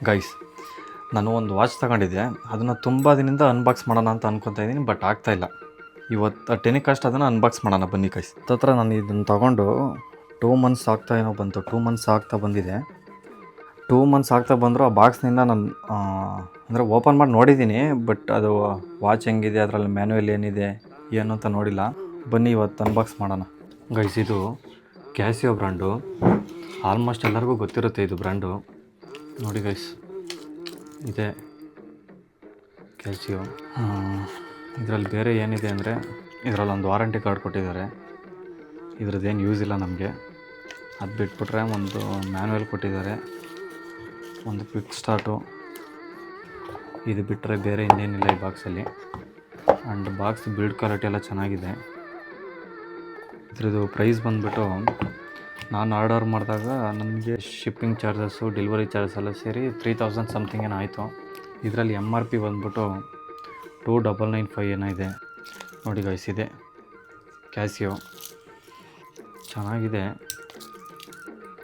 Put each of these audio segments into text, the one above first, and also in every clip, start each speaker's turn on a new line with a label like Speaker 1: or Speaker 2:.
Speaker 1: Guys, ನಾನು ಒಂದು watch ತಗೊಂಡಿದ್ದೆ. ಅದನ್ನು ತುಂಬ ದಿನದಿಂದ ಅನ್ಬಾಕ್ಸ್ ಮಾಡೋಣ ಅಂತ ಅನ್ಕೊತಾ ಇದ್ದೀನಿ, ಬಟ್ ಆಗ್ತಾಯಿಲ್ಲ. ಇವತ್ತು ಟೆನಿಕಾಸ್ಟ್ ಅದನ್ನು ಅನ್ಬಾಕ್ಸ್ ಮಾಡೋಣ ಬನ್ನಿ ಗೈಸ್. ಹತ್ರ ನಾನು ಇದನ್ನು ತೊಗೊಂಡು 2 ಮಂತ್ಸ್ ಆಗ್ತಾ ಏನೋ ಬಂತು. 2 ಮಂತ್ಸ್ ಆಗ್ತಾ ಬಂದಿದೆ. 2 ಮಂತ್ಸ್ ಆಗ್ತಾ ಬಂದರೂ ಆ ಬಾಕ್ಸ್ನಿಂದ ನಾನು ಅಂದರೆ ಓಪನ್ ಮಾಡಿ ನೋಡಿದ್ದೀನಿ, ಬಟ್ ಅದು ವಾಚ್ ಹೆಂಗಿದೆ, ಅದರಲ್ಲಿ ಮ್ಯಾನ್ಯುವಲ್ ಏನಿದೆ ಏನು ಅಂತ ನೋಡಿಲ್ಲ. ಬನ್ನಿ ಇವತ್ತು ಅನ್ಬಾಕ್ಸ್ ಮಾಡೋಣ ಗೈಸ್. ಇದು ಕ್ಯಾಸಿಯೋ ಬ್ರ್ಯಾಂಡು. ಆಲ್ಮೋಸ್ಟ್ ಎಲ್ಲರಿಗೂ ಗೊತ್ತಿರುತ್ತೆ ಇದು ಬ್ರ್ಯಾಂಡು. ನೋಡಿ ಗೈಸ್, ಇದೆ ಕ್ಯಾಸಿಯೋ. ಇದರಲ್ಲಿ ಬೇರೆ ಏನಿದೆ ಅಂದರೆ, ಇದರಲ್ಲಿ ಒಂದು ವಾರಂಟಿ ಕಾರ್ಡ್ ಕೊಟ್ಟಿದ್ದಾರೆ. ಇದ್ರದ್ದೇನು ಯೂಸ್ ಇಲ್ಲ ನಮಗೆ. ಅದು ಬಿಟ್ಬಿಟ್ರೆ ಒಂದು ಮ್ಯಾನ್ಯುವಲ್ ಕೊಟ್ಟಿದ್ದಾರೆ, ಒಂದು ಕ್ವಿಕ್ ಸ್ಟಾರ್ಟು. ಇದು ಬಿಟ್ಟರೆ ಬೇರೆ ಇನ್ನೇನಿಲ್ಲ ಈ ಬಾಕ್ಸಲ್ಲಿ. ಆ್ಯಂಡ್ ಬಾಕ್ಸ್ ಬಿಲ್ಡ್ ಕ್ವಾಲಿಟಿ ಎಲ್ಲ ಚೆನ್ನಾಗಿದೆ. ಇದ್ರದ್ದು ಪ್ರೈಸ್ ಬಂದುಬಿಟ್ಟು, ನಾನು ಆರ್ಡರ್ ಮಾಡಿದಾಗ ನನಗೆ ಶಿಪ್ಪಿಂಗ್ ಚಾರ್ಜಸ್ಸು, ಡೆಲಿವರಿ ಚಾರ್ಜಸ್ ಎಲ್ಲ ಸೇರಿ 3000 ಸಮಥಿಂಗ್ ಏನೋ ಆಯಿತು. ಇದರಲ್ಲಿ MRP ಬಂದುಬಿಟ್ಟು 2995 ಏನೋ ಇದೆ. ನೋಡಿ ಗೈಸ್, ಇದೆ ಕ್ಯಾಸಿಯೋ. ಚೆನ್ನಾಗಿದೆ.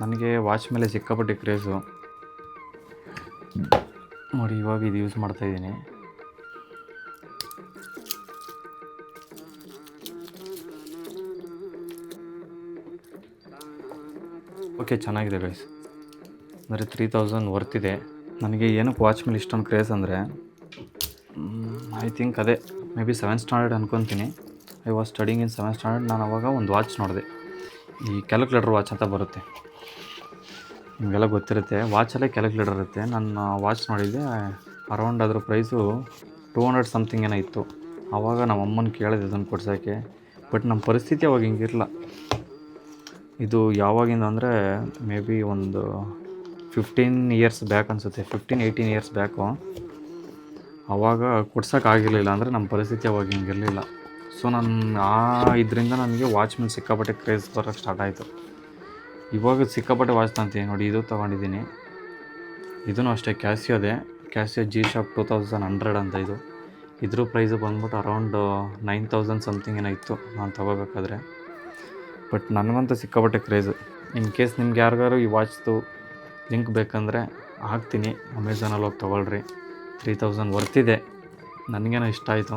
Speaker 1: ನನಗೆ ವಾಚ್ ಮೇಲೆ ಸಿಕ್ಕಾಪಟ್ಟೆ ಕ್ರೇಜು. ನೋಡಿ, ಇವಾಗ ಇದು ಯೂಸ್ ಮಾಡ್ತಾಯಿದ್ದೀನಿ. ಓಕೆ, ಚೆನ್ನಾಗಿದೆ ಗೈಸ್. ಅಂದರೆ 3000 ವರ್ತಿದೆ. ನನಗೆ ಏನಕ್ಕೆ ವಾಚ್ ಮೇಲೆ ಇಷ್ಟೊಂದು ಕ್ರೇಜ್ ಅಂದರೆ, ಐ ಥಿಂಕ್ ಅದೇ ಮೇ ಬಿ 7th ಸ್ಟ್ಯಾಂಡರ್ಡ್ ಅನ್ಕೊತೀನಿ. I was studying in 7th standard. ನಾನು ಅವಾಗ ಒಂದು ವಾಚ್ ನೋಡಿದೆ, ಈ ಕ್ಯಾಲ್ಕುಲೇಟರ್ ವಾಚ್ ಅಂತ ಬರುತ್ತೆ. ನಿಮಗೆಲ್ಲ ಗೊತ್ತಿರುತ್ತೆ, ವಾಚಲ್ಲೇ ಕ್ಯಾಲ್ಕುಲೇಟರ್ ಇರುತ್ತೆ. ನಾನು ವಾಚ್ ನೋಡಿದ್ದೆ, ಅರೌಂಡ್ ಅದ್ರ ಪ್ರೈಸು 200 ಸಮಥಿಂಗ್ ಏನೋ ಇತ್ತು. ಆವಾಗ ನಮ್ಮ ಅಮ್ಮನ ಕೇಳಿದೆ ಅದನ್ನು ಕೊಡ್ಸೋಕ್ಕೆ, ಬಟ್ ನಮ್ಮ ಪರಿಸ್ಥಿತಿ ಅವಾಗ ಹಿಂಗಿರಲ್ಲ. ಇದು ಯಾವಾಗಿಂದ ಅಂದರೆ ಮೇ ಬಿ ಒಂದು 15 ಇಯರ್ಸ್ ಬ್ಯಾಕ್ ಅನಿಸುತ್ತೆ, 15-18 ಇಯರ್ಸ್ ಬ್ಯಾಕು. ಆವಾಗ ಕೊಡ್ಸೋಕ್ಕಾಗಿರಲಿಲ್ಲ, ಅಂದರೆ ನಮ್ಮ ಪರಿಸ್ಥಿತಿ ಅವಾಗ ಹಿಂಗಿರಲಿಲ್ಲ. ಸೊ ಇದರಿಂದ ನನಗೆ ವಾಚ್ ಮೇಲೆ ಸಿಕ್ಕಾಪಟ್ಟೆ ಕ್ರೇಜ್ ಬರೋಕ್ಕೆ ಸ್ಟಾರ್ಟ್ ಆಯಿತು. ಇವಾಗ ಸಿಕ್ಕಾಪಟ್ಟೆ ವಾಚ್ ತಂತೀನಿ. ನೋಡಿ, ಇದು ತೊಗೊಂಡಿದ್ದೀನಿ. ಇದೂ ಅಷ್ಟೇ ಕ್ಯಾಸಿಯೋದೆ, ಕ್ಯಾಸಿಯೋ G-Shock 2100 ಅಂತ. ಇದ್ರ ಪ್ರೈಸು ಬಂದ್ಬಿಟ್ಟು ಅರೌಂಡ್ 9000 ಸಮಥಿಂಗ್ ಏನೋ ಇತ್ತು ನಾನು ತೊಗೋಬೇಕಾದ್ರೆ. ಬಟ್ ನನಗಂತೂ ಸಿಕ್ಕಾಪಟ್ಟೆ ಕ್ರೇಜು. ಇನ್ ಕೇಸ್ ನಿಮ್ಗೆ ಯಾರಿಗಾರು ಈ ವಾಚ್ದು ಲಿಂಕ್ ಬೇಕಂದರೆ ಹಾಕ್ತೀನಿ, ಅಮೆಝಾನಲ್ಲಿ ಹೋಗಿ ತೊಗೊಳ್ರಿ. 3000 ವರ್ತಿದೆ. ನನಗೇನೋ ಇಷ್ಟ ಆಯಿತು.